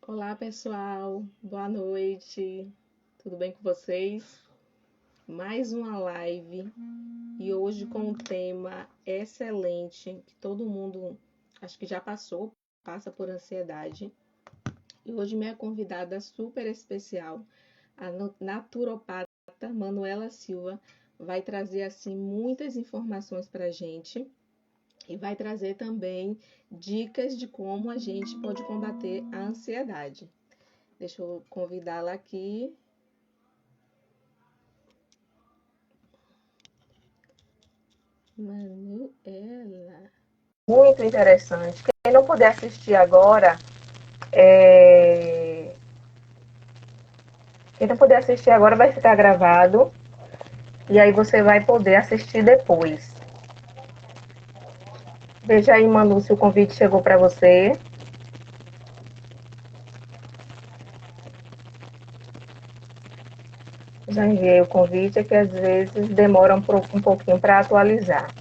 Olá, pessoal. Boa noite. Tudo bem com vocês? Mais uma live e hoje com um tema excelente que todo mundo acho que já passa por ansiedade. E hoje minha convidada super especial, a naturopata Manuela Silva, vai trazer assim muitas informações para a gente e vai trazer também dicas de como a gente pode combater a ansiedade. Deixa eu convidá-la aqui. Manuela. Muito interessante. Quem não puder assistir agora, é... quem não puder assistir agora vai ficar gravado e aí você vai poder assistir depois. Veja aí, Manu, se o convite chegou para você. Já enviei o convite, é que às vezes demora um pouquinho para atualizar.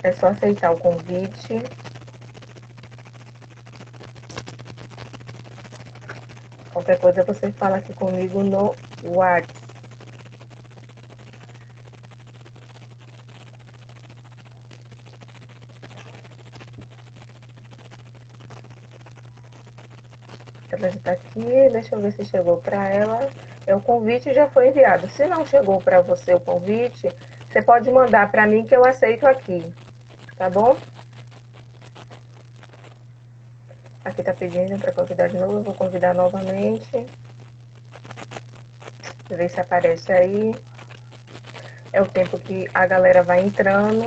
É só aceitar o convite. Qualquer coisa você fala aqui comigo no WhatsApp. Ela já está aqui, deixa eu ver se chegou para ela. O convite já foi enviado. Se não chegou para você o convite, você pode mandar para mim que eu aceito aqui, tá bom? Aqui está pedindo para convidar de novo, eu vou convidar novamente. Ver se aparece aí. É o tempo que a galera vai entrando.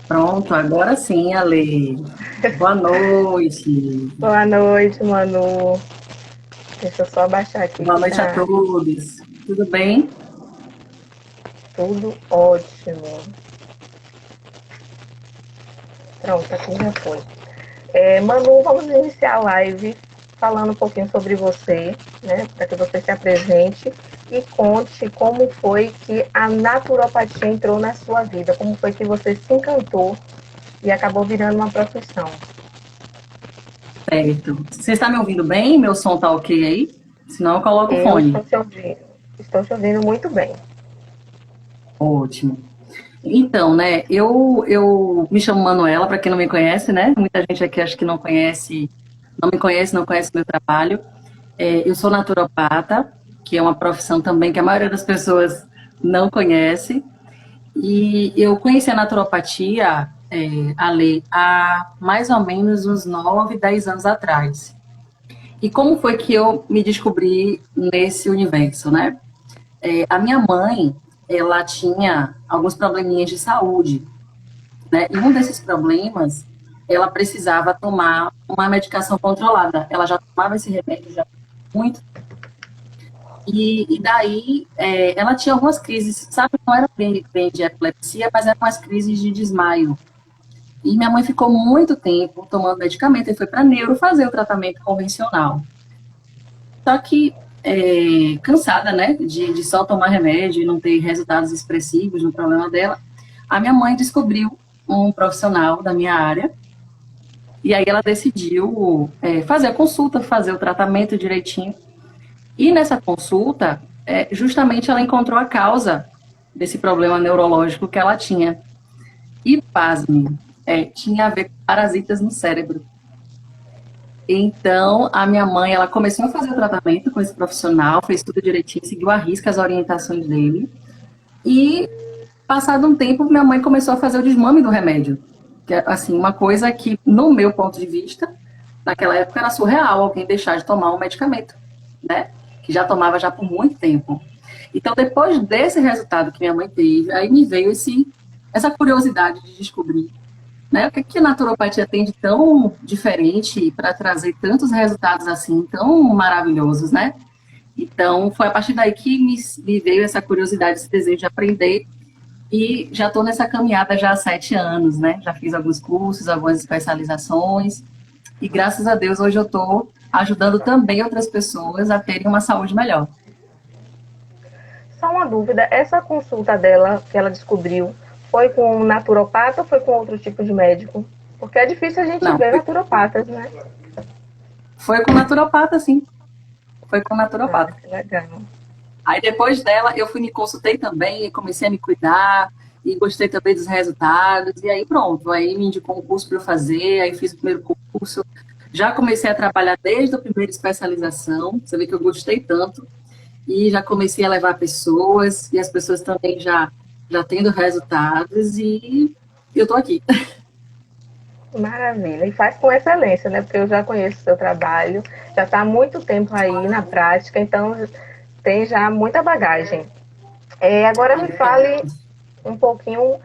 Pronto, agora sim, Ale. Boa noite. Boa noite, Manu. Deixa eu só baixar aqui Boa que noite a tá todos. Tudo bem? tudo ótimo. Pronto, aqui já foi. Manu, vamos iniciar a live falando um pouquinho sobre você, né? Para que você se apresente e conte como foi que a naturopatia entrou na sua vida, como foi que você se encantou e acabou virando uma profissão. Certo. Você está me ouvindo bem? Meu som tá ok aí? Senão eu coloco o Eu fone. estou te ouvindo muito bem. Ótimo. Então, né, eu me chamo Manuela, para quem não me conhece, né? Muita gente aqui acho que não conhece meu trabalho. Eu sou naturopata, que é uma profissão também que a maioria das pessoas não conhece. E eu conheci a naturopatia, Ale, há mais ou menos uns 9, 10 anos atrás. E como foi que eu me descobri nesse universo, né? A minha mãe, ela tinha alguns probleminhas de saúde, né? E um desses problemas, ela precisava tomar uma medicação controlada. Ela já tomava esse remédio já há muito. E daí, ela tinha algumas crises, sabe? Não era bem de epilepsia, mas eram umas crises de desmaio. E minha mãe ficou muito tempo tomando medicamento e foi para neuro fazer o tratamento convencional. Só que, cansada, né, de só tomar remédio e não ter resultados expressivos no problema dela, a minha mãe descobriu um profissional da minha área e aí ela decidiu fazer a consulta, fazer o tratamento direitinho. E nessa consulta, justamente ela encontrou a causa desse problema neurológico que ela tinha. E, pasme, tinha a ver com parasitas no cérebro. Então, a minha mãe, ela começou a fazer o tratamento com esse profissional, fez tudo direitinho, seguiu à risca as orientações dele. E, passado um tempo, minha mãe começou a fazer o desmame do remédio. Que é, assim, uma coisa que, no meu ponto de vista, naquela época era surreal alguém deixar de tomar um medicamento, né? Que já tomava já por muito tempo. Então, depois desse resultado que minha mãe teve, aí me veio essa curiosidade de descobrir, né? O que a naturopatia tem de tão diferente para trazer tantos resultados assim, tão maravilhosos, né? Então, foi a partir daí que me veio essa curiosidade, esse desejo de aprender. E já estou nessa caminhada já há 7 anos, né? Já fiz alguns cursos, algumas especializações. E graças a Deus, hoje eu estou ajudando também outras pessoas a terem uma saúde melhor. Só uma dúvida, essa consulta dela que ela descobriu foi com um naturopata ou foi com outro tipo de médico? Porque é difícil a gente Não, ver naturopatas, né? foi com naturopata, sim. Foi com naturopata. Que legal. Aí depois dela, eu fui me consultei também, e comecei a me cuidar, e gostei também dos resultados, e aí pronto, aí me indicou um curso para eu fazer, aí fiz o primeiro curso, já comecei a trabalhar desde a primeira especialização, você vê que eu gostei tanto, e já comecei a levar pessoas, e as pessoas também já tendo resultados, e eu tô aqui. Maravilha. E faz com excelência, né? Porque eu já conheço o seu trabalho, já está há muito tempo aí na prática, então tem já muita bagagem. Agora me fale um pouquinho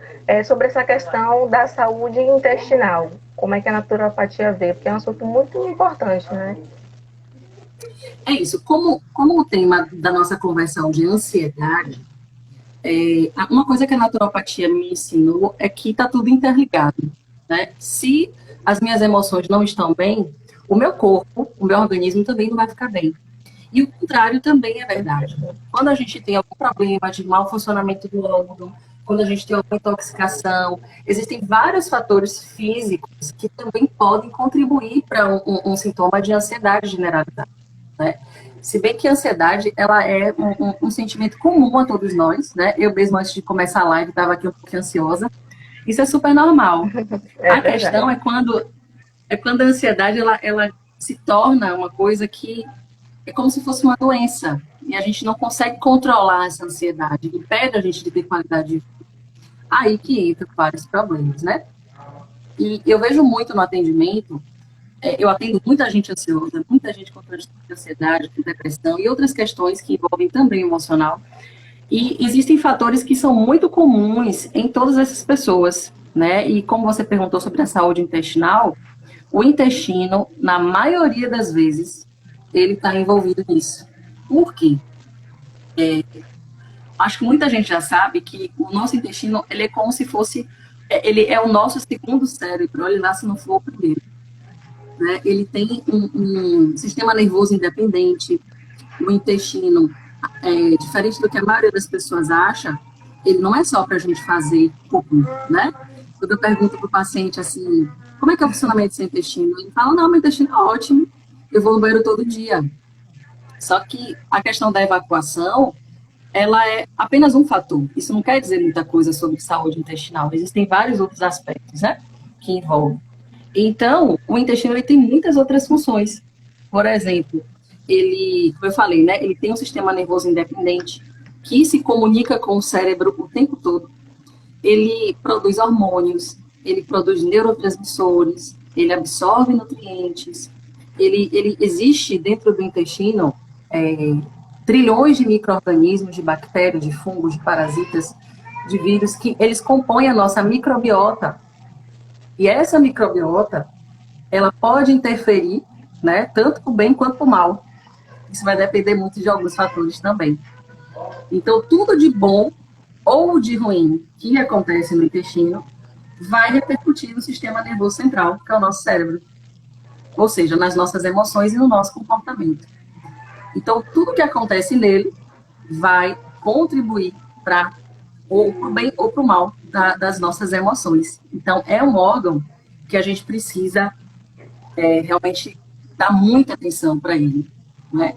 sobre essa questão da saúde intestinal. Como é que a naturopatia vê? Porque é um assunto muito importante, né? É isso, como o tema da nossa conversa de ansiedade, uma coisa que a naturopatia me ensinou é que está tudo interligado, né? Se as minhas emoções não estão bem, o meu corpo, o meu organismo também não vai ficar bem. E o contrário também é verdade. Quando a gente tem algum problema de mau funcionamento do órgão, quando a gente tem alguma intoxicação, existem vários fatores físicos que também podem contribuir para um sintoma de ansiedade generalizada, né? Se bem que a ansiedade, ela é um sentimento comum a todos nós, né? Eu mesmo, antes de começar a live, estava aqui um pouco ansiosa. Isso é super normal. É A questão verdade. é quando a ansiedade, ela se torna uma coisa que é como se fosse uma doença. E a gente não consegue controlar essa ansiedade. Impede a gente de ter qualidade de vida. Aí que entra vários problemas, né? E eu vejo muito no atendimento, eu atendo muita gente ansiosa, muita gente com transtorno de ansiedade, com depressão e outras questões que envolvem também o emocional. E existem fatores que são muito comuns em todas essas pessoas, né? E como você perguntou sobre a saúde intestinal, o intestino, na maioria das vezes, ele está envolvido nisso. Por quê? Acho que muita gente já sabe que o nosso intestino, ele é como se fosse, ele é o nosso segundo cérebro, olha lá se não for o primeiro. Né? Ele tem um sistema nervoso independente, o intestino, diferente do que a maioria das pessoas acha, ele não é só para a gente fazer cocô, né? Quando eu pergunto para o paciente assim, como é que é o funcionamento do seu intestino? Ele fala, não, meu intestino é ótimo, eu vou no banheiro todo dia. Só que a questão da evacuação, ela é apenas um fator. Isso não quer dizer muita coisa sobre saúde intestinal. Existem vários outros aspectos, né, que envolvem. Então, o intestino ele tem muitas outras funções. Por exemplo, ele, como eu falei, né, ele tem um sistema nervoso independente que se comunica com o cérebro o tempo todo. Ele produz hormônios, ele produz neurotransmissores, ele absorve nutrientes, ele existe dentro do intestino trilhões de micro-organismos, de bactérias, de fungos, de parasitas, de vírus, que eles compõem a nossa microbiota. E essa microbiota, ela pode interferir, né, tanto para o bem quanto para o mal. Isso vai depender muito de alguns fatores também. Então, tudo de bom ou de ruim que acontece no intestino vai repercutir no sistema nervoso central, que é o nosso cérebro. Ou seja, nas nossas emoções e no nosso comportamento. Então, tudo que acontece nele vai contribuir para ou para o bem ou para o mal das nossas emoções. Então, é um órgão que a gente precisa realmente dar muita atenção para ele, né?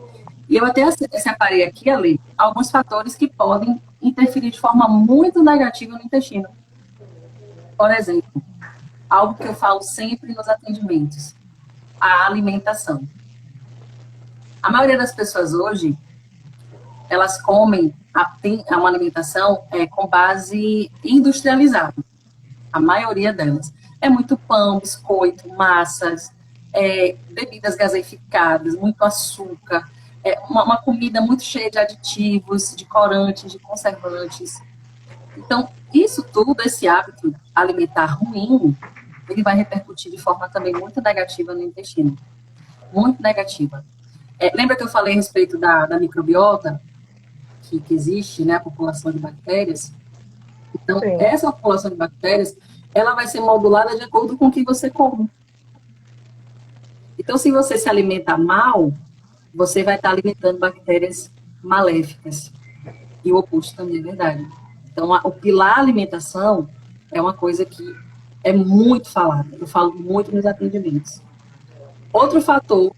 E eu até separei aqui, Ali, alguns fatores que podem interferir de forma muito negativa no intestino. Por exemplo, algo que eu falo sempre nos atendimentos, a alimentação. A maioria das pessoas hoje, elas comem, tem uma alimentação com base industrializada. A maioria delas. É muito pão, biscoito, massas, bebidas gaseificadas, muito açúcar, uma comida muito cheia de aditivos, de corantes, de conservantes. Então, isso tudo, esse hábito alimentar ruim, ele vai repercutir de forma também muito negativa no intestino. Muito negativa. Lembra que eu falei a respeito da microbiota, que existe, né, a população de bactérias? Então, Sim. essa população de bactérias, ela vai ser modulada de acordo com o que você come. Então, se você se alimenta mal, você vai estar alimentando bactérias maléficas. E o oposto também é verdade. Então, o pilar alimentação é uma coisa que é muito falado. Eu falo muito nos atendimentos. Outro fator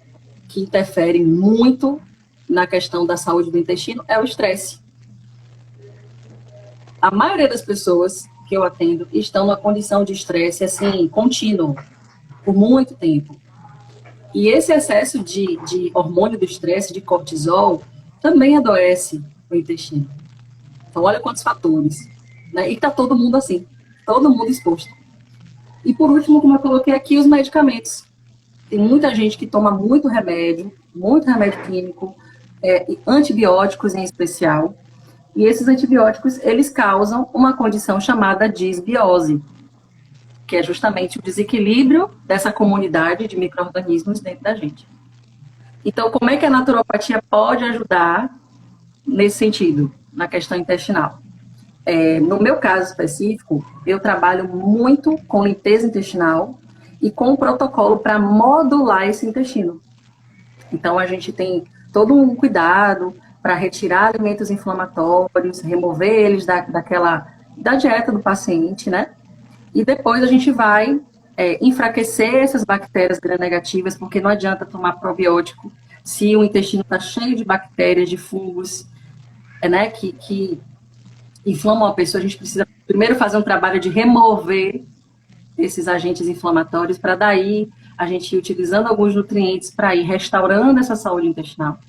que interfere muito na questão da saúde do intestino é o estresse. A maioria das pessoas que eu atendo estão numa condição de estresse, assim, contínuo, por muito tempo. E esse excesso de hormônio do estresse, de cortisol, também adoece o intestino. Então, olha quantos fatores. Né? E está todo mundo assim, todo mundo exposto. E por último, como eu coloquei aqui, os medicamentos. Tem muita gente que toma muito remédio químico, antibióticos em especial. E esses antibióticos, eles causam uma condição chamada disbiose, que é justamente o desequilíbrio dessa comunidade de micro-organismos dentro da gente. Então, como é que a naturopatia pode ajudar nesse sentido, na questão intestinal? No meu caso específico, eu trabalho muito com limpeza intestinal e com um protocolo para modular esse intestino. Então, a gente tem todo um cuidado para retirar alimentos inflamatórios, remover eles da dieta do paciente, né? E depois a gente vai enfraquecer essas bactérias gram-negativas, porque não adianta tomar probiótico se o intestino está cheio de bactérias, de fungos, né, que inflamam a pessoa. A gente precisa primeiro fazer um trabalho de remover esses agentes inflamatórios, para daí a gente ir utilizando alguns nutrientes para ir restaurando essa saúde intestinal.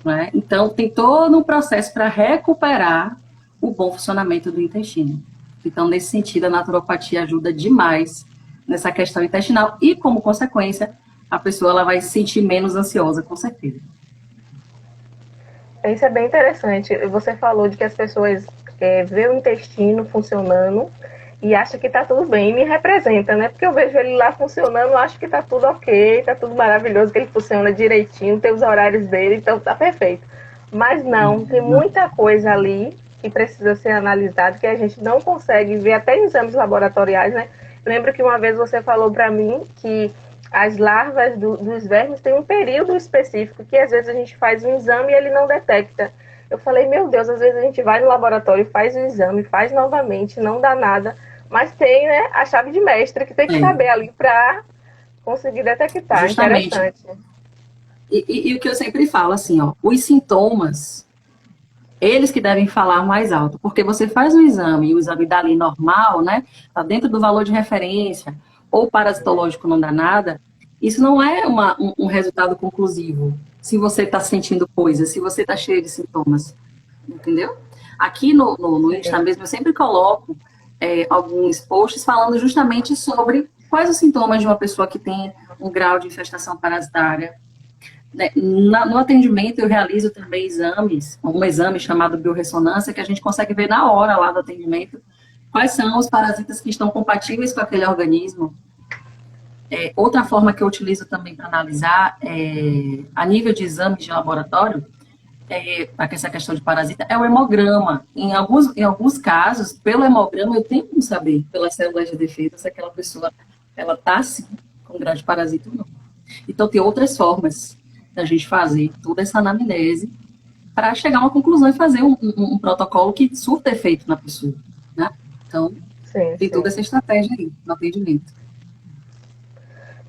Né? Então, tem todo um processo para recuperar o bom funcionamento do intestino. Então, nesse sentido, a naturopatia ajuda demais nessa questão intestinal e, como consequência, a pessoa ela vai se sentir menos ansiosa, com certeza. Isso é bem interessante. Você falou de que as pessoas vê o intestino funcionando e acha que está tudo bem, e me representa, né? Porque eu vejo ele lá funcionando, acho que está tudo ok, está tudo maravilhoso, que ele funciona direitinho, tem os horários dele, então está perfeito. Mas não, tem muita coisa ali que precisa ser analisada, que a gente não consegue ver até em exames laboratoriais, né? Eu lembro que uma vez você falou para mim que as larvas dos vermes têm um período específico, que às vezes a gente faz um exame e ele não detecta. Eu falei, meu Deus, às vezes a gente vai no laboratório, faz o exame, faz novamente, não dá nada, mas tem, né, a chave de mestre que tem que saber ali para conseguir detectar. Justamente. Interessante. E o que eu sempre falo, assim, ó, os sintomas, eles que devem falar mais alto, porque você faz um exame e o exame dá ali normal, né, tá dentro do valor de referência, ou parasitológico não dá nada, isso não é um resultado conclusivo. Se você está sentindo coisas, se você está cheio de sintomas, entendeu? Aqui no Insta mesmo, eu sempre coloco alguns posts falando justamente sobre quais os sintomas de uma pessoa que tem um grau de infestação parasitária. No atendimento, eu realizo também exames, um exame chamado biorressonância, que a gente consegue ver na hora lá do atendimento quais são os parasitas que estão compatíveis com aquele organismo. Outra forma que eu utilizo também para analisar, a nível de exames de laboratório, para essa questão de parasita, é o hemograma. Em alguns casos, pelo hemograma, eu tenho como saber, pelas células de defesa, se aquela pessoa ela está assim, com grau de parasita ou não. Então, tem outras formas da gente fazer toda essa anamnese para chegar a uma conclusão e fazer um protocolo que surta efeito na pessoa. Né? Então, tem toda essa estratégia aí no atendimento.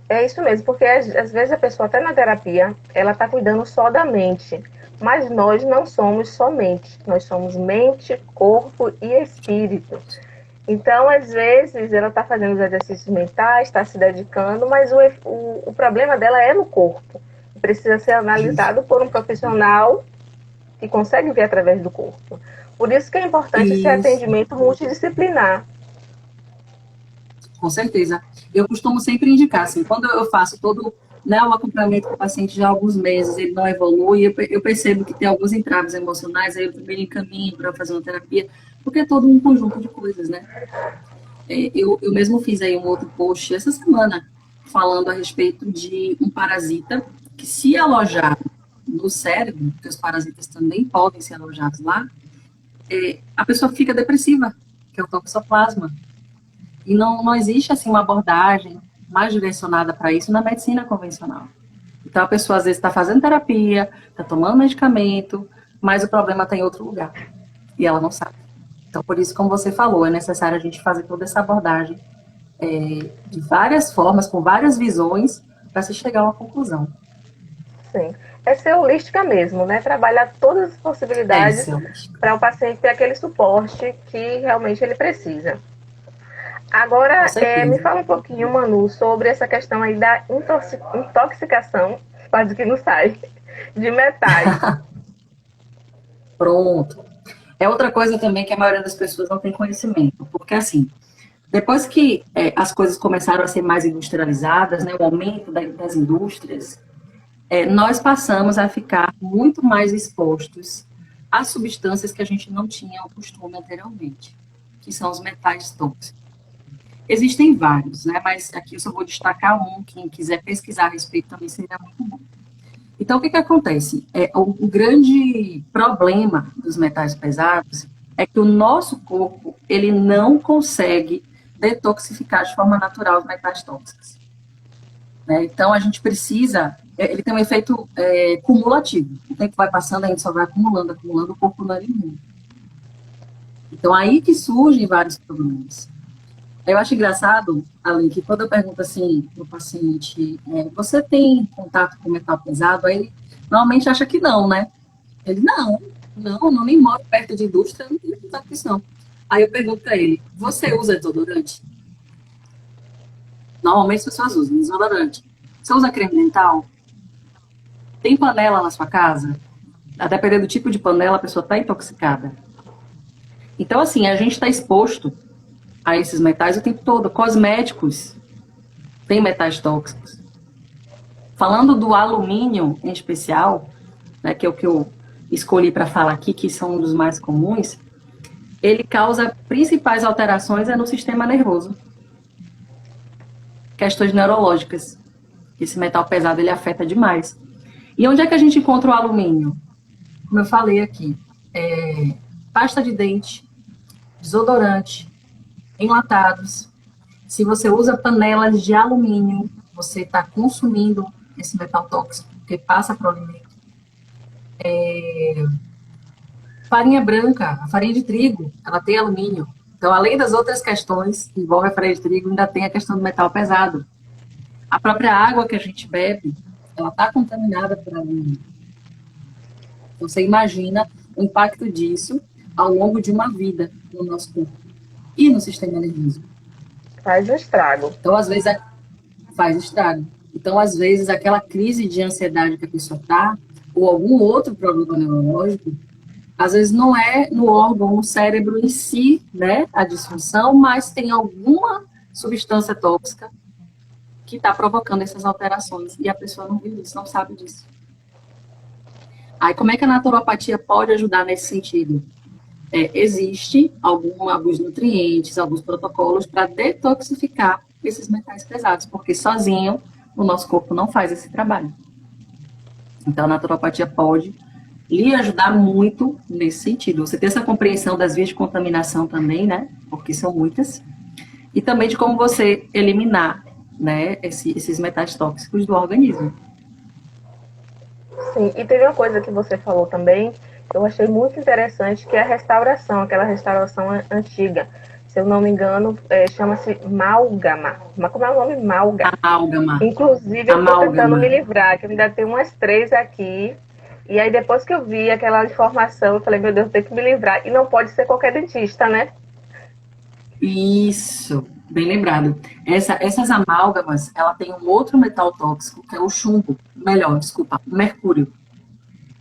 É isso mesmo, porque às vezes a pessoa, até na terapia, ela está cuidando só da mente. Mas nós não somos só mente. Nós somos mente, corpo e espírito. Então, às vezes, ela está fazendo os exercícios mentais, está se dedicando, mas o problema dela é no corpo. Precisa ser analisado por um profissional que consegue ver através do corpo. Por isso que é importante esse atendimento multidisciplinar. Com certeza. Eu costumo sempre indicar, assim, quando eu faço todo o acompanhamento com o paciente já há alguns meses, ele não evolui, eu percebo que tem alguns entraves emocionais, aí eu também encaminho para fazer uma terapia, porque é todo um conjunto de coisas, né? Eu mesmo fiz aí um outro post essa semana, falando a respeito de um parasita que, se alojar no cérebro, porque os parasitas também podem ser alojados lá, a pessoa fica depressiva, que é o toxoplasma. E não existe, assim, uma abordagem mais direcionada para isso na medicina convencional. Então, a pessoa, às vezes, está fazendo terapia, está tomando medicamento, mas o problema está em outro lugar. E ela não sabe. Então, por isso, como você falou, é necessário a gente fazer toda essa abordagem de várias formas, com várias visões, para se chegar a uma conclusão. Sim. É ser holística mesmo, né? Trabalhar todas as possibilidades para o paciente ter aquele suporte que realmente ele precisa. Agora, me fala um pouquinho, Manu, sobre essa questão aí da intoxicação, quase que não sai, de metais. Pronto. É outra coisa também que a maioria das pessoas não tem conhecimento, porque assim, depois que as coisas começaram a ser mais industrializadas, né, o aumento das indústrias, nós passamos a ficar muito mais expostos a substâncias que a gente não tinha o costume anteriormente, que são os metais tóxicos. Existem vários, né, mas aqui eu só vou destacar um, quem quiser pesquisar a respeito também seria muito bom. Então, o que acontece? O grande problema dos metais pesados é que o nosso corpo, ele não consegue detoxificar de forma natural os metais tóxicos. Né? Então, a gente precisa, ele tem um efeito cumulativo. O tempo vai passando, a gente só vai acumulando, o corpo não elimina. Então, aí que surgem vários problemas. Eu acho engraçado, Aline, que quando eu pergunto assim para o paciente, você tem contato com metal pesado? Aí ele normalmente acha que não, né? Ele, não nem moro perto de indústria, não tenho contato com isso não. Aí eu pergunto para ele, você usa desodorante? Normalmente as pessoas usam desodorante. Você usa creme dental? Tem panela na sua casa? A depender do tipo de panela, a pessoa está intoxicada. Então, assim, a gente está exposto a esses metais o tempo todo. Cosméticos têm metais tóxicos. Falando do alumínio em especial, né, que é o que eu escolhi para falar aqui, que são um dos mais comuns, ele causa principais alterações no sistema nervoso. Questões neurológicas. Esse metal pesado, ele afeta demais. E onde é que a gente encontra o alumínio? Como eu falei aqui, pasta de dente, desodorante, enlatados. Se você usa panelas de alumínio, você está consumindo esse metal tóxico, porque passa para o alimento. Farinha branca, a farinha de trigo, ela tem alumínio. Então, além das outras questões que envolvem a farinha de trigo, ainda tem a questão do metal pesado. A própria água que a gente bebe, ela está contaminada por alumínio. Então, você imagina o impacto disso ao longo de uma vida no nosso corpo e no sistema nervoso. Faz um estrago. Então, às vezes, faz estrago. Então, às vezes, aquela crise de ansiedade que a pessoa está, ou algum outro problema neurológico, às vezes não é no órgão, no cérebro em si, né, a disfunção, mas tem alguma substância tóxica que está provocando essas alterações. E a pessoa não viu isso, não sabe disso. Aí, como é que a naturopatia pode ajudar nesse sentido? Existe alguns nutrientes, alguns protocolos para detoxificar esses metais pesados, porque sozinho o nosso corpo não faz esse trabalho. Então, a naturopatia pode lhe ajudar muito nesse sentido. Você ter essa compreensão das vias de contaminação também, né? Porque são muitas. E também de como você eliminar, né, esses metais tóxicos do organismo. Sim, e teve uma coisa que você falou também, que eu achei muito interessante, que é a restauração, aquela restauração antiga. Se eu não me engano, chama-se amálgama. Mas como é o nome? Amálgama. Inclusive, eu estou tentando me livrar, que ainda tem umas 3 aqui. E aí, depois que eu vi aquela informação, eu falei, meu Deus, eu tenho que me livrar. E não pode ser qualquer dentista, né? Isso, bem lembrado. Essas amálgamas, ela tem um outro metal tóxico, que é o chumbo. O mercúrio.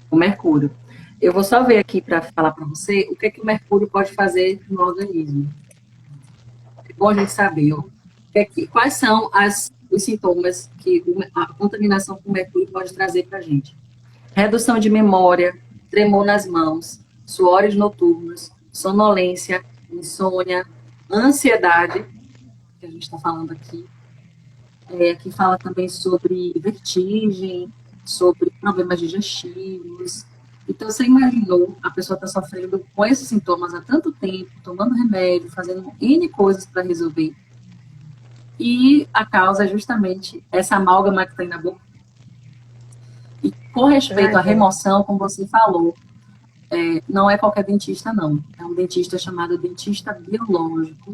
O mercúrio. Eu vou só ver aqui para falar para você o que o mercúrio pode fazer no organismo. É bom a gente saber, ó. Quais são os sintomas que a contaminação com mercúrio pode trazer para a gente. Redução de memória, tremor nas mãos, suores noturnos, sonolência, insônia, ansiedade, que a gente está falando aqui. Aqui fala também sobre vertigem, sobre problemas digestivos. Então, você imaginou, a pessoa está sofrendo com esses sintomas há tanto tempo, tomando remédio, fazendo N coisas para resolver. E a causa é justamente essa amálgama que está aí na boca. E com respeito à remoção, como você falou, não é qualquer dentista, não. É um dentista chamado dentista biológico,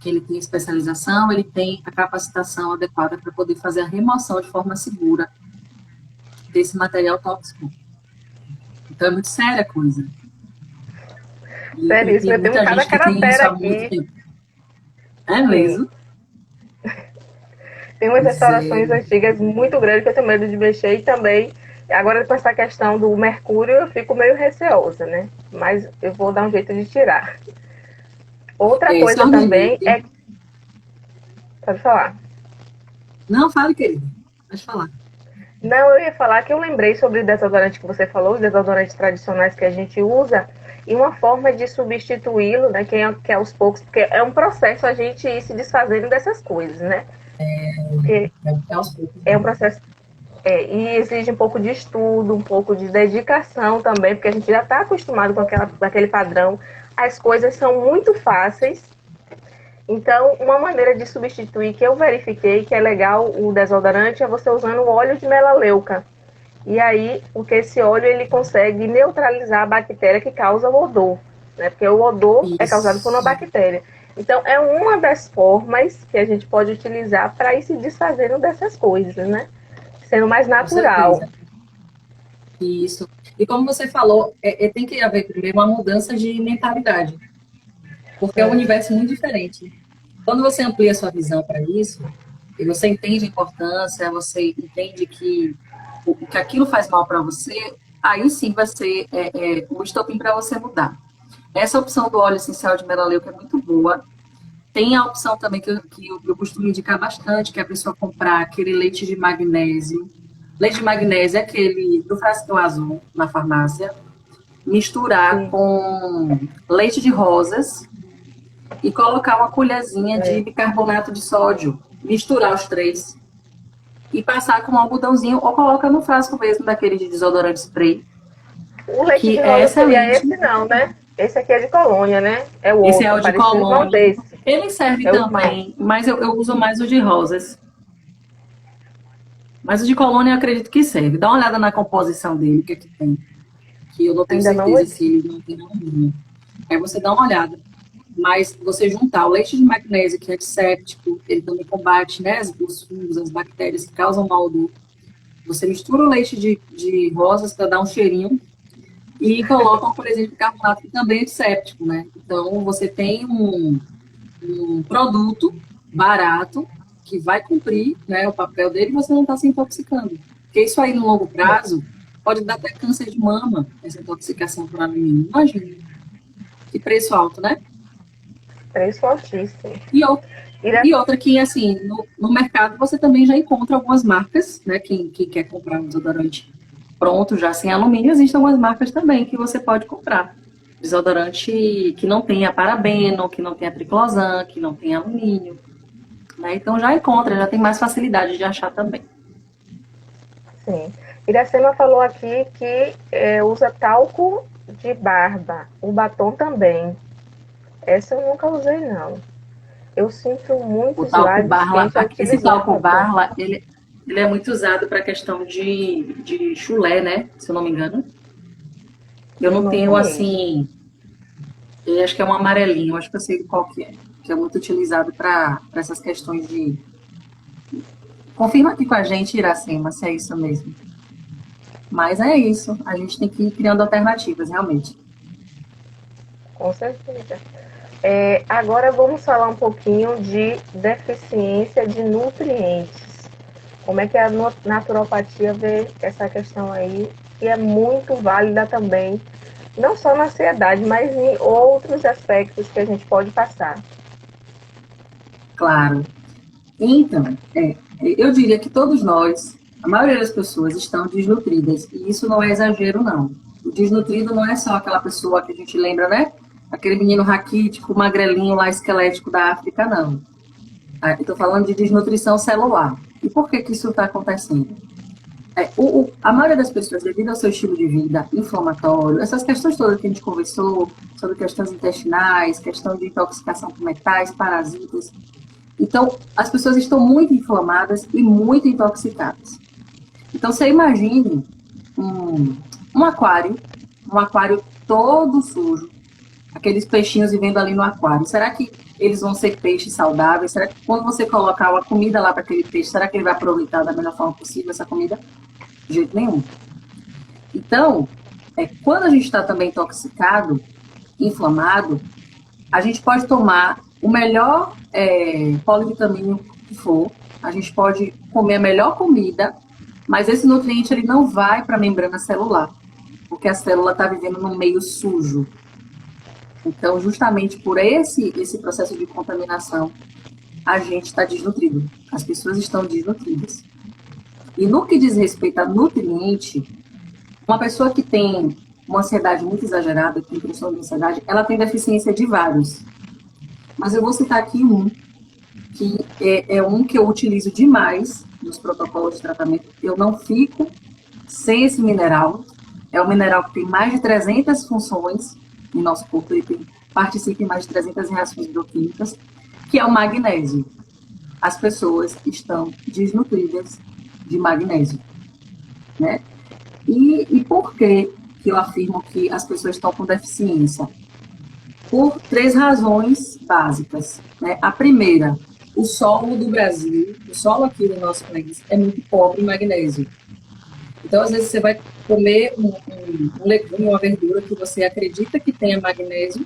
que ele tem especialização, ele tem a capacitação adequada para poder fazer a remoção de forma segura desse material tóxico. Então, é muito séria a coisa. Sério, isso Tem vai ter um muita cada gente que tem isso caractere há muito aqui. tempo. É Sim. mesmo? Tem umas Pois restaurações é. antigas muito grandes que eu tenho medo de mexer e também, agora com essa questão do mercúrio, eu fico meio receosa, né? Mas eu vou dar um jeito de tirar. Outra Se coisa também organize. é. Pode falar. Não, fale, querido. Pode falar. Não, eu ia falar que eu lembrei sobre o desodorante que você falou, os desodorantes tradicionais que a gente usa, e uma forma de substituí-lo, né, que é aos poucos, porque é um processo a gente ir se desfazendo dessas coisas, né? Porque É aos poucos é um mesmo. processo e exige um pouco de estudo, um pouco de dedicação também, porque a gente já está acostumado com aquele padrão. As coisas são muito fáceis. Então, uma maneira de substituir que eu verifiquei que é legal o desodorante é você usando o óleo de melaleuca. E aí, porque esse óleo ele consegue neutralizar a bactéria que causa o odor, né? Porque o odor é causado por uma Isso, bactéria. Então, é uma das formas que a gente pode utilizar para ir se desfazendo dessas coisas, né? Sendo mais com natural. certeza. Isso. E como você falou, tem que haver primeiro uma mudança de mentalidade, porque é um Sim, universo muito diferente. Quando você amplia a sua visão para isso, e você entende a importância, você entende que aquilo faz mal para você, aí sim vai ser o estopim para você mudar. Essa opção do óleo essencial de melaleuca é muito boa. Tem a opção também que eu costumo indicar bastante, que é a pessoa comprar aquele leite de magnésio. Leite de magnésio é aquele do frasco azul na farmácia, misturar sim. com leite de rosas e colocar uma colherzinha de É. bicarbonato de sódio, misturar os três e passar com um algodãozinho ou coloca no frasco mesmo daquele de desodorante spray, O leite que de é rosa seria excelente. esse não, né? Esse aqui é de colônia, né? É o Esse é outro, o de parecido, não colônia. desse. Ele serve É o irmão. também, mas eu uso mais o de rosas. Mas o de colônia eu acredito que serve. Dá uma olhada na composição dele, o que é que tem. Que eu não tenho Ainda não certeza olhei. se ele não tem alumínio. Aí você dá uma olhada. Mas você juntar o leite de magnésio, que é antisséptico, ele também combate, né, os fungos, as bactérias que causam mal odor. Você mistura o leite de rosas para dar um cheirinho e coloca uma colherzinha de carbonato, que também é antisséptico, né? Então, você tem um produto barato que vai cumprir, né, o papel dele e você não está se intoxicando. Porque isso aí, no longo prazo, pode dar até câncer de mama, essa intoxicação por alumínio. Imagina, que preço alto, né? Preço altíssimo. E, outra, E da- e outra que, assim, no mercado você também já encontra algumas marcas, né? Quem quer comprar um desodorante pronto, já sem alumínio, existem algumas marcas também que você pode comprar. Desodorante que não tenha parabeno, que não tenha triclosan, que não tenha alumínio. Né? Então já encontra, já tem mais facilidade de achar também. sim. Iracema falou aqui que usa talco de barba. O batom também. Essa eu nunca usei, não. Eu sinto O muitos talco lábios Barla, quentes ao esse utilizar talco batom. Barla, ele é muito usado para a questão de chulé, né? Se eu não me engano. Eu não Não tenho conheço. assim, eu acho que é um amarelinho, acho que eu sei qual que é muito utilizado para essas questões de. Confirma aqui com a gente, Iracema, se é isso mesmo. Mas é isso, a gente tem que ir criando alternativas, realmente. Com certeza. Agora vamos falar um pouquinho de deficiência de nutrientes. Como é que a naturopatia vê essa questão aí, que é muito válida também, não só na ansiedade, mas em outros aspectos que a gente pode passar. Claro. Então, eu diria que todos nós, a maioria das pessoas, estão desnutridas. E isso não é exagero, não. O desnutrido não é só aquela pessoa que a gente lembra, né? Aquele menino raquítico, magrelinho lá, esquelético da África, não. Eu estou falando de desnutrição celular. E por que isso está acontecendo? A maioria das pessoas, devido ao seu estilo de vida inflamatório, essas questões todas que a gente conversou, sobre questões intestinais, questão de intoxicação por metais, parasitas, então, as pessoas estão muito inflamadas e muito intoxicadas. Então, você imagine um aquário todo sujo, aqueles peixinhos vivendo ali no aquário. Será que eles vão ser peixes saudáveis? Será que quando você colocar uma comida lá para aquele peixe, será que ele vai aproveitar da melhor forma possível essa comida? De jeito nenhum. Então, quando a gente está também intoxicado, inflamado, a gente pode tomar o melhor polivitamínico que for, a gente pode comer a melhor comida, mas esse nutriente ele não vai para a membrana celular, porque a célula está vivendo num meio sujo. Então, justamente por esse processo de contaminação, a gente está desnutrido. As pessoas estão desnutridas. E no que diz respeito a nutriente, uma pessoa que tem uma ansiedade muito exagerada, que tem transtorno de ansiedade, ela tem deficiência de vários. Mas eu vou citar aqui um, que é um que eu utilizo demais nos protocolos de tratamento. Eu não fico sem esse mineral. É um mineral que tem mais de 300 funções no nosso corpo, ele participa em mais de 300 reações bioquímicas, que é o magnésio. As pessoas estão desnutridas de magnésio, né? E por que eu afirmo que as pessoas estão com deficiência? Por 3 razões básicas, né? A primeira, o solo do Brasil, o solo aqui do nosso país é muito pobre em magnésio. Então, às vezes, você vai comer um legume, uma verdura que você acredita que tenha magnésio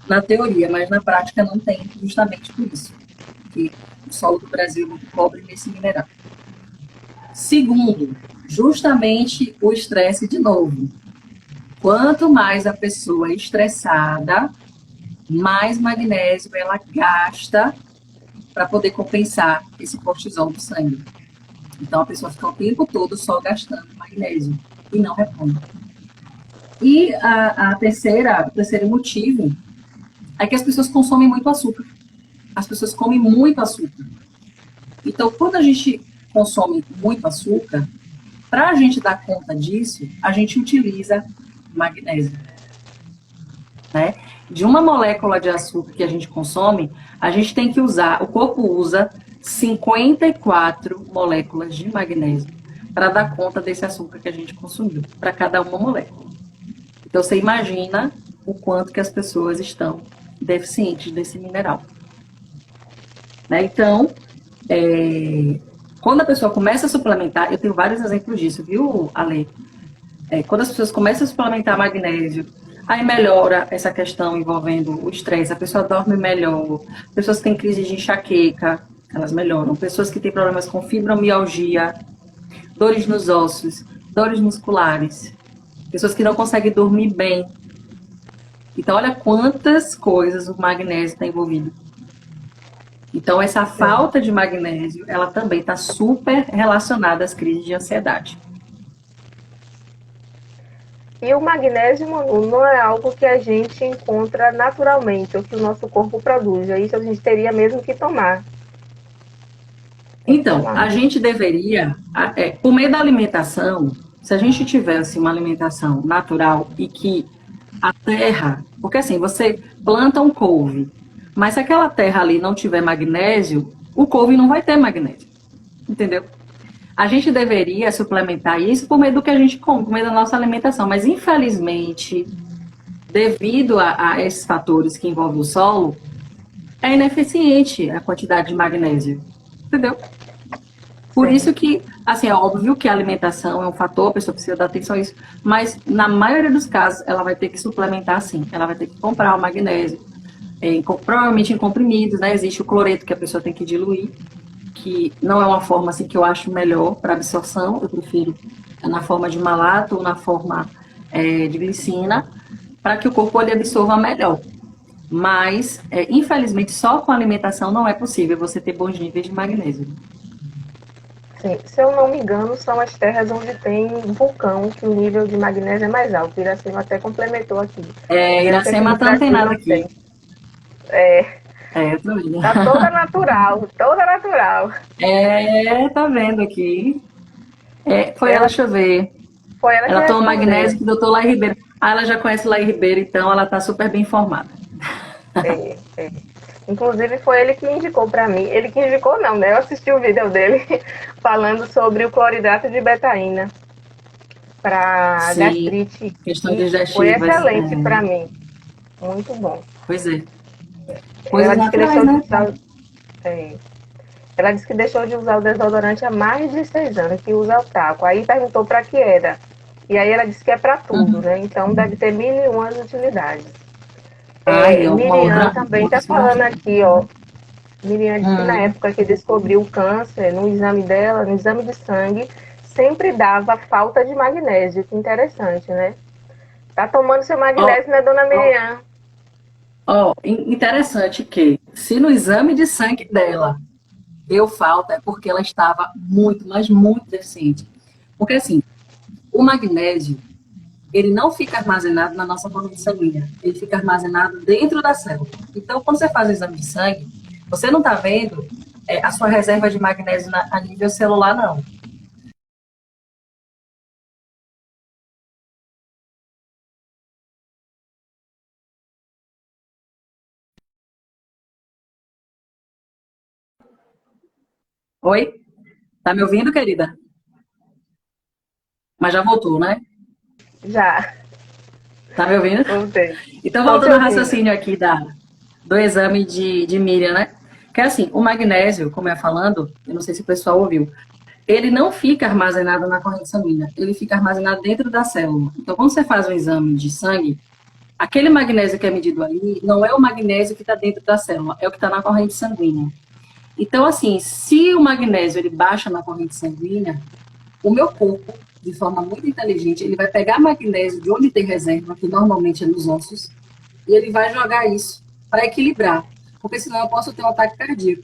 na teoria, mas na prática não tem, justamente por isso, que o solo do Brasil é muito pobre nesse mineral. Segundo, justamente o estresse de novo. Quanto mais a pessoa é estressada, mais magnésio ela gasta para poder compensar esse cortisol do sangue. Então, a pessoa fica o tempo todo só gastando magnésio e não repõe. E o terceiro motivo é que as pessoas consomem muito açúcar. As pessoas comem muito açúcar. Então, quando a gente consome muito açúcar, para a gente dar conta disso, a gente utiliza magnésio. Né? De uma molécula de açúcar que a gente consome, a gente tem que usar, o corpo usa 54 moléculas de magnésio para dar conta desse açúcar que a gente consumiu, para cada uma molécula. Então, você imagina o quanto que as pessoas estão deficientes desse mineral. Né? Então, quando a pessoa começa a suplementar, eu tenho vários exemplos disso, viu, Ale? Quando as pessoas começam a suplementar magnésio, aí melhora essa questão envolvendo o estresse, a pessoa dorme melhor, pessoas que têm crise de enxaqueca, elas melhoram, pessoas que têm problemas com fibromialgia, dores nos ossos, dores musculares, pessoas que não conseguem dormir bem. Então, olha quantas coisas o magnésio está envolvido. Então, essa falta de magnésio, ela também está super relacionada às crises de ansiedade. E o magnésio, Manu, não é algo que a gente encontra naturalmente, ou que o nosso corpo produz. Isso a gente teria mesmo que tomar. Então, a gente deveria, por meio da alimentação, se a gente tivesse uma alimentação natural e que a terra, porque assim, você planta um couve, mas se aquela terra ali não tiver magnésio, o couve não vai ter magnésio, entendeu? A gente deveria suplementar isso por meio do que a gente come, por meio da nossa alimentação, mas infelizmente, devido a esses fatores que envolvem o solo, é ineficiente a quantidade de magnésio, entendeu? Por isso que, assim, é óbvio que a alimentação é um fator, a pessoa precisa dar atenção a isso, mas na maioria dos casos ela vai ter que suplementar sim, ela vai ter que comprar o magnésio, provavelmente em comprimidos, né? Existe o cloreto que a pessoa tem que diluir, que não é uma forma assim que eu acho melhor para absorção, eu prefiro na forma de malato ou na forma de glicina, para que o corpo ele absorva melhor. Mas, infelizmente, só com alimentação não é possível você ter bons níveis de magnésio. Sim, se eu não me engano, são as terras onde tem vulcão, que o nível de magnésio é mais alto. Iracema até complementou aqui. Iracema tá antenada aqui. Eu também. Tá toda natural, toda natural. Tá vendo aqui. Deixa eu ver. Ela toma magnésio que o doutor Lai Ribeiro. Ela já conhece Lai Ribeiro, então ela tá super bem informada. Inclusive foi ele que indicou para mim. Ele que indicou não, né? Eu assisti o vídeo dele falando sobre o cloridrato de betaína para gastrite. Questão digestiva. Foi excelente para mim. Muito bom. Pois é. Coisas Ela disse que naturais, deixou de né? usar. É, ela disse que deixou de usar o desodorante há mais de 6 anos, que usa o talco. Aí perguntou para que era. E aí ela disse que é para tudo, Uhum. né? Então deve ter mil e umas utilidades. Aí, ó, Miriam também uma outra está falando informação. aqui, ó. Miriam disse que na Hum. época que descobriu o câncer, no exame dela, no exame de sangue, sempre dava falta de magnésio. Que interessante, né? Tá tomando seu Ó, magnésio, né, dona Miriam? interessante que, se no exame de sangue dela deu falta, é porque ela estava muito, mas muito deficiente. Porque, assim, o magnésio, ele não fica armazenado na nossa corrente sanguínea, ele fica armazenado dentro da célula. Então, quando você faz o exame de sangue, você não está vendo a sua reserva de magnésio a nível celular, não. Oi? Tá me ouvindo, querida? Mas já voltou, né? Já, Tá me ouvindo? voltei. Então, Tô te voltando ao ouvindo. raciocínio aqui do exame de Miriam, né? Que é assim, o magnésio, como eu ia falando, eu não sei se o pessoal ouviu, ele não fica armazenado na corrente sanguínea, ele fica armazenado dentro da célula. Então, quando você faz um exame de sangue, aquele magnésio que é medido ali não é o magnésio que está dentro da célula, é o que está na corrente sanguínea. Então, assim, se o magnésio ele baixa na corrente sanguínea, o meu corpo, de forma muito inteligente, ele vai pegar magnésio de onde tem reserva, que normalmente é nos ossos, e ele vai jogar isso para equilibrar, porque senão eu posso ter um ataque cardíaco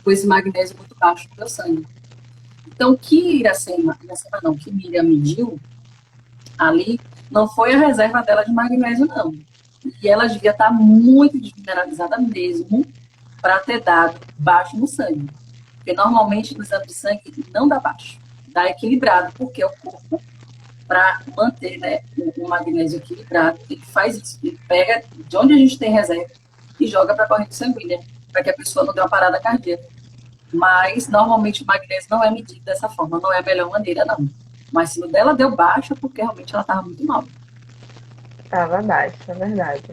com esse magnésio muito baixo no meu sangue. Então, o que Iracema não, que Miriam mediu ali, não foi a reserva dela de magnésio, não. E ela devia estar muito desmineralizada mesmo para ter dado baixo no sangue. Porque normalmente no exame de sangue não dá baixo, dá equilibrado, porque o corpo, para manter, né, o magnésio equilibrado, ele faz isso. Ele pega de onde a gente tem reserva e joga para a corrente sanguínea, para que a pessoa não dê uma parada cardíaca. Mas, normalmente, o magnésio não é medido dessa forma, não é a melhor maneira, não. Mas se o dela deu baixo, é porque realmente ela estava muito mal. Tava baixo, é verdade.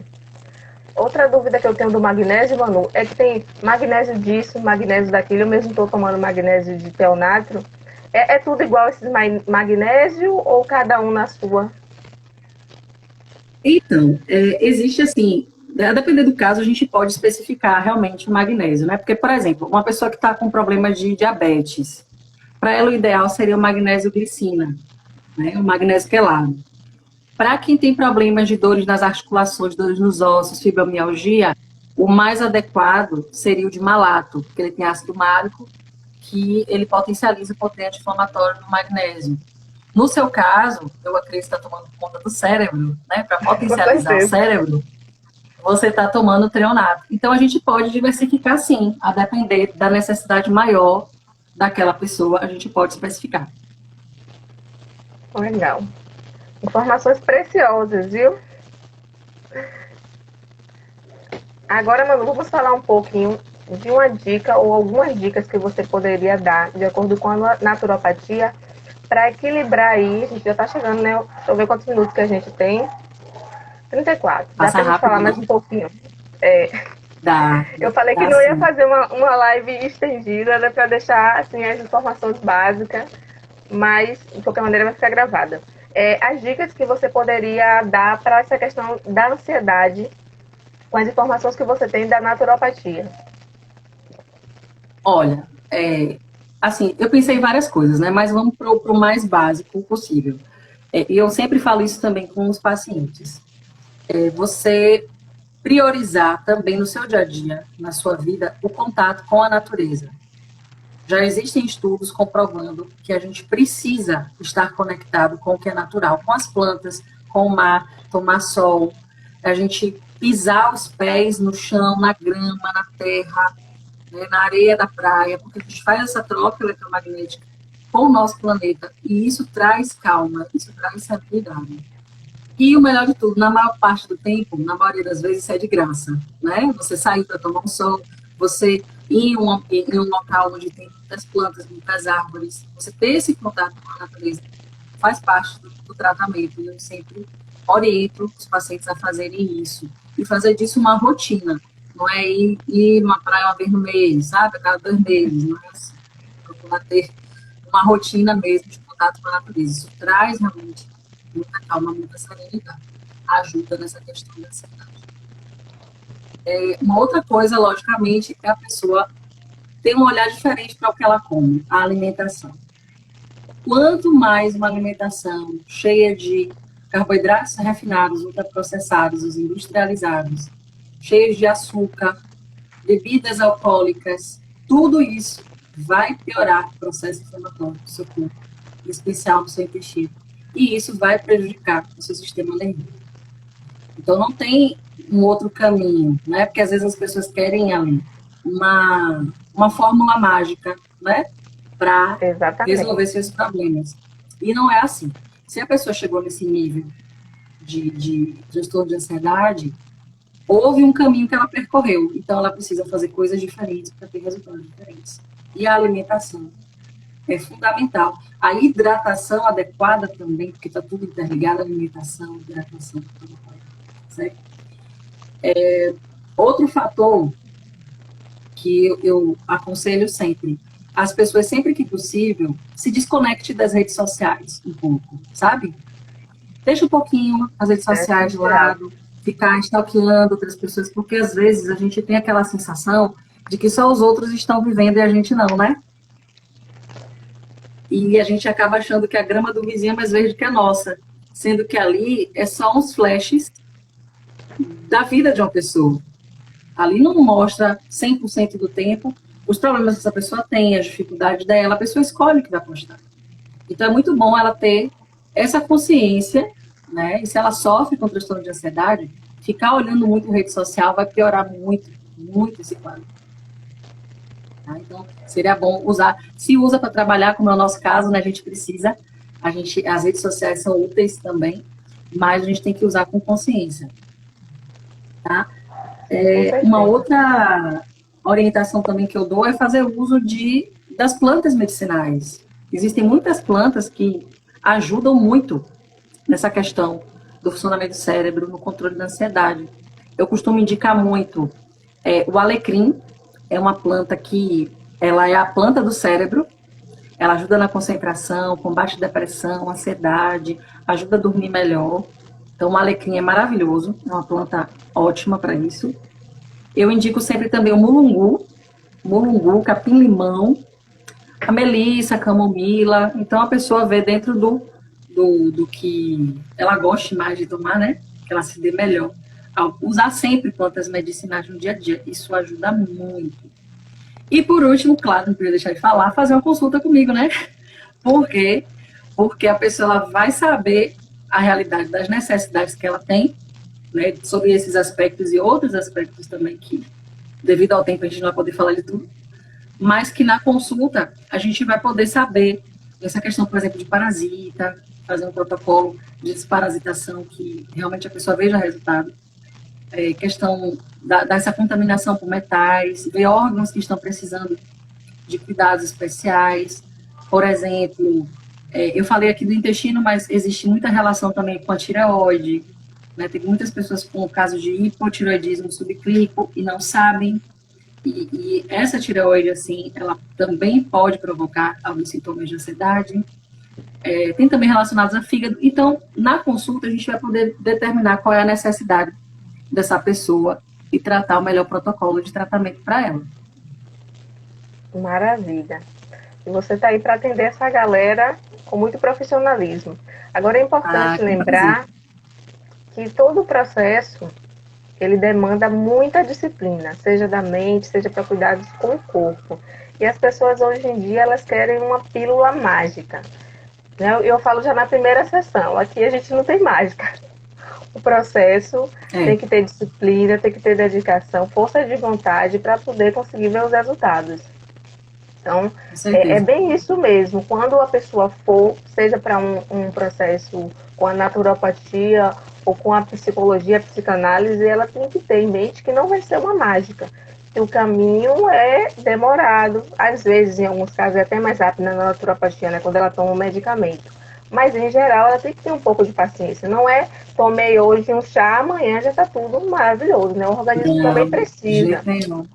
Outra dúvida que eu tenho do magnésio, Manu, é que tem magnésio disso, magnésio daquilo. Eu mesmo estou tomando magnésio de teonatro. É tudo igual esses magnésio ou cada um na sua? Então, existe assim, a depender do caso, a gente pode especificar realmente o magnésio, né? Porque, por exemplo, uma pessoa que está com problema de diabetes, para ela o ideal seria o magnésio glicina, né? O magnésio quelado. Para quem tem problemas de dores nas articulações, dores nos ossos, fibromialgia, o mais adequado seria o de malato, porque ele tem ácido málico, que ele potencializa o poder anti-inflamatório do magnésio. No seu caso, eu acredito que está tomando conta do cérebro, né? Para Com potencializar o certeza. cérebro, você está tomando treonato. Então, a gente pode diversificar sim, a depender da necessidade maior daquela pessoa, a gente pode especificar. Legal. Informações preciosas, viu? Agora, Manu, vamos falar um pouquinho de uma dica ou algumas dicas que você poderia dar, de acordo com a naturopatia, para equilibrar aí. A gente já está chegando, né? Deixa eu ver quantos minutos que a gente tem. 34. Dá Passa para a gente falar rápido, mais né? um pouquinho. É, Dá, eu falei que dá não ia sim. fazer uma live estendida, era para deixar assim, as informações básicas, mas de qualquer maneira vai ficar gravada. As dicas que você poderia dar para essa questão da ansiedade com as informações que você tem da naturopatia. Olha, assim, eu pensei em várias coisas, né? Mas vamos para o mais básico possível. E eu sempre falo isso também com os pacientes. Você priorizar também no seu dia a dia, na sua vida, o contato com a natureza. Já existem estudos comprovando que a gente precisa estar conectado com o que é natural, com as plantas, com o mar, tomar sol, a gente pisar os pés no chão, na grama, na terra, né, na areia da praia, porque a gente faz essa troca eletromagnética com o nosso planeta e isso traz calma, isso traz serenidade. E o melhor de tudo, na maior parte do tempo, na maioria das vezes, isso é de graça, né? Você sair para tomar um sol, você ir em um local onde tem muitas plantas, muitas árvores, você ter esse contato com a natureza faz parte do tratamento. E eu sempre oriento os pacientes a fazerem isso e fazer disso uma rotina. Não é ir numa praia uma vez no mês, sabe? A cada 2 meses, não é assim. Procurar ter uma rotina mesmo de contato com a natureza. Isso traz realmente muita calma, muita serenidade. Ajuda nessa questão da ansiedade. Uma outra coisa, logicamente, é a pessoa ter um olhar diferente para o que ela come, a alimentação. Quanto mais uma alimentação cheia de carboidratos refinados, ultraprocessados, os industrializados, cheios de açúcar, bebidas alcoólicas, tudo isso vai piorar o processo inflamatório do seu corpo, em especial no seu intestino. E isso vai prejudicar o seu sistema nervoso. Então, não tem um outro caminho, né? Porque às vezes as pessoas querem ali uma fórmula mágica, né? Para resolver seus problemas. E não é assim. Se a pessoa chegou nesse nível de transtorno de ansiedade, houve um caminho que ela percorreu. Então, ela precisa fazer coisas diferentes para ter resultados diferentes. E a alimentação é fundamental. A hidratação adequada também, porque está tudo interligado, alimentação, hidratação, certo? Outro fator que eu aconselho sempre, as pessoas, sempre que possível, se desconecte das redes sociais um pouco, sabe? Deixa um pouquinho as redes sociais de lado, ficar stalkeando outras pessoas, porque às vezes a gente tem aquela sensação de que só os outros estão vivendo e a gente não, né? E a gente acaba achando que a grama do vizinho é mais verde que a nossa, sendo que ali é só uns flashes da vida de uma pessoa. Ali não mostra 100% do tempo os problemas que essa pessoa tem, as dificuldades dela, a pessoa escolhe o que vai postar. Então é muito bom ela ter essa consciência, né? E se ela sofre com transtorno de ansiedade, ficar olhando muito rede social vai piorar muito, muito esse quadro. Tá? Então, seria bom usar. Se usa para trabalhar, como é o nosso caso, né? A gente precisa, as redes sociais são úteis também, mas a gente tem que usar com consciência. Tá? Uma outra orientação também que eu dou é fazer uso das plantas medicinais. Existem muitas plantas que ajudam muito nessa questão do funcionamento do cérebro, no controle da ansiedade. Eu costumo indicar muito o alecrim, é uma planta que ela é a planta do cérebro, ela ajuda na concentração, combate depressão, ansiedade, ajuda a dormir melhor. Então, o alecrim é maravilhoso, é uma planta ótima para isso. Eu indico sempre também o mulungu, capim-limão, a melissa, a camomila. Então, a pessoa vê dentro do que ela goste mais de tomar, né? Que ela se dê melhor. Usar sempre plantas medicinais no dia a dia. Isso ajuda muito. E, por último, claro, não podia deixar de falar, fazer uma consulta comigo, né? Por quê? Porque a pessoa ela vai saber a realidade das necessidades que ela tem, né, sobre esses aspectos e outros aspectos também que, devido ao tempo, a gente não vai poder falar de tudo, mas que na consulta a gente vai poder saber essa questão, por exemplo, de parasita, fazer um protocolo de desparasitação que realmente a pessoa veja resultado, questão dessa contaminação por metais, ver órgãos que estão precisando de cuidados especiais, por exemplo, eu falei aqui do intestino, mas existe muita relação também com a tireoide, né? Tem muitas pessoas com casos de hipotireoidismo subclínico e não sabem, e essa tireoide, assim, ela também pode provocar alguns sintomas de ansiedade. Tem também relacionados a fígado. Então, na consulta, a gente vai poder determinar qual é a necessidade dessa pessoa e tratar o melhor protocolo de tratamento para ela. Maravilha. E você está aí para atender essa galera com muito profissionalismo. Agora é importante lembrar que todo o processo ele demanda muita disciplina, seja da mente, seja para cuidados com o corpo. E as pessoas hoje em dia elas querem uma pílula mágica. Eu falo já na primeira sessão, aqui a gente não tem mágica. O processo tem que ter disciplina, tem que ter dedicação, força de vontade para poder conseguir ver os resultados. Então, é bem isso mesmo. Quando a pessoa for, seja para um processo com a naturopatia ou com a psicologia, a psicanálise, ela tem que ter em mente que não vai ser uma mágica. Que o caminho é demorado. Às vezes, em alguns casos, é até mais rápido na naturopatia, né, quando ela toma um medicamento. Mas, em geral, ela tem que ter um pouco de paciência. Não é tomei hoje um chá, amanhã já está tudo maravilhoso, né? O organismo também Não, de precisa. jeito nenhum.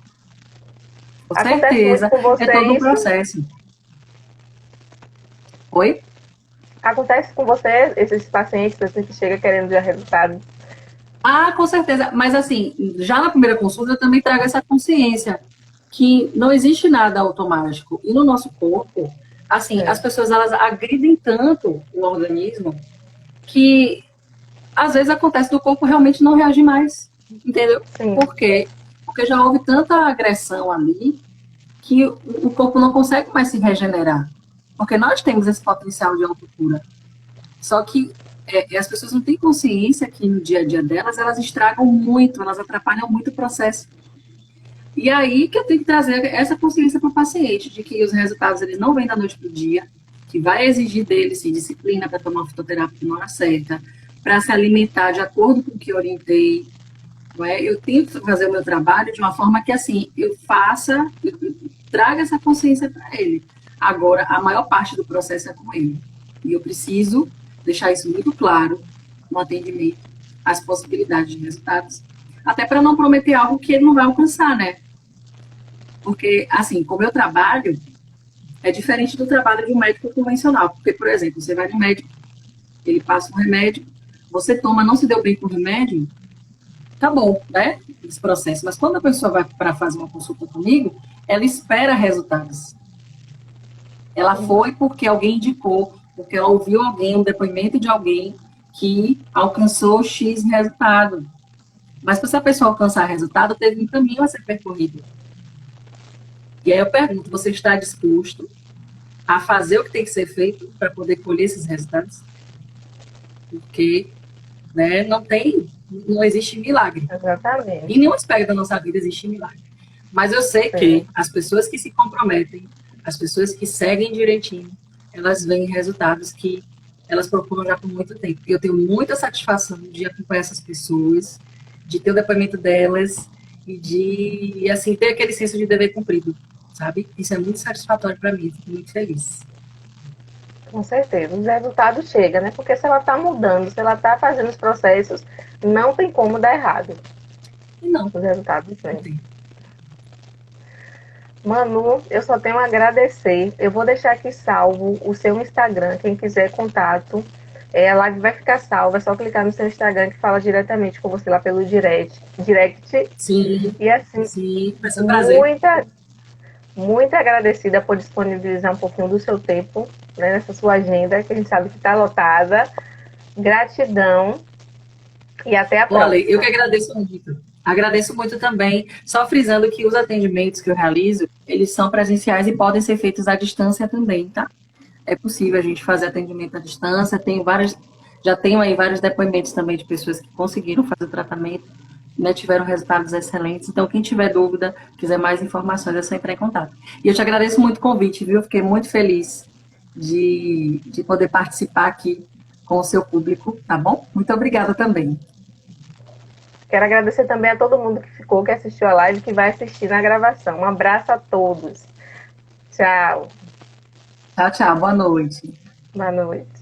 Com Acontece muito certeza. com É você todo um isso? processo. Oi? Acontece com você, esses pacientes assim, que chegam querendo já resultado? Ah, com certeza. Mas assim, já na primeira consulta eu também trago essa consciência que não existe nada automático. E no nosso corpo, assim, as É, pessoas elas agridem tanto o organismo que às vezes acontece do corpo realmente não reagir mais. Entendeu? sim, Por quê? Porque já houve tanta agressão ali que o corpo não consegue mais se regenerar. Porque nós temos esse potencial de autocura. Só que as pessoas não têm consciência que no dia a dia delas, elas estragam muito, elas atrapalham muito o processo. E aí que eu tenho que trazer essa consciência para o paciente, de que os resultados eles não vêm da noite para o dia, que vai exigir dele sim, disciplina para tomar fitoterapia na hora certa, para se alimentar de acordo com o que eu orientei. Não é? Eu tento fazer o meu trabalho de uma forma que assim, eu faça, eu traga essa consciência para ele. Agora, a maior parte do processo é com ele. E eu preciso deixar isso muito claro no atendimento, as possibilidades de resultados, até para não prometer algo que ele não vai alcançar, né? Porque, assim, com o meu trabalho, é diferente do trabalho de um médico convencional. Porque, por exemplo, você vai no médico, ele passa um remédio, você toma, não se deu bem com o remédio, tá bom, né? Esse processo. Mas quando a pessoa vai para fazer uma consulta comigo, ela espera resultados. Ela foi porque alguém indicou, porque ela ouviu alguém, um depoimento de alguém que alcançou X resultado. Mas para essa pessoa alcançar resultado, teve um caminho a ser percorrido. E aí eu pergunto, você está disposto a fazer o que tem que ser feito para poder colher esses resultados? Porque, né, não existe milagre. Em exatamente. nenhum aspecto da nossa vida existe milagre. Mas eu sei Sim, que as pessoas que se comprometem, as pessoas que seguem direitinho, elas veem resultados que elas procuram já por muito tempo. E eu tenho muita satisfação de acompanhar essas pessoas, de ter o depoimento delas e de, assim, ter aquele senso de dever cumprido, sabe? Isso é muito satisfatório para mim, fico muito feliz. com certeza. Os resultados chegam, né? Porque se ela está mudando, se ela está fazendo os processos, não tem como dar errado. E não, Os resultados não vêm. tem. Manu, eu só tenho a agradecer. Eu vou deixar aqui salvo o seu Instagram, quem quiser contato. A live vai ficar salva, é só clicar no seu Instagram que fala diretamente com você lá pelo direct. Sim, E assim, sim, vai ser um prazer. muita, muito agradecida por disponibilizar um pouquinho do seu tempo, né, nessa sua agenda, que a gente sabe que está lotada. Gratidão e até a Olha, eu que próxima. agradeço muito. Agradeço muito também, só frisando que os atendimentos que eu realizo, eles são presenciais e podem ser feitos à distância também, tá? É possível a gente fazer atendimento à distância, já tenho aí vários depoimentos também de pessoas que conseguiram fazer o tratamento, né, tiveram resultados excelentes. Então, quem tiver dúvida, quiser mais informações, é só entrar em contato. E eu te agradeço muito o convite, viu? Fiquei muito feliz de poder participar aqui com o seu público, tá bom? Muito obrigada também. Quero agradecer também a todo mundo que ficou, que assistiu a live, que vai assistir na gravação. Um abraço a todos. Tchau. Tchau, tchau. Boa noite. Boa noite.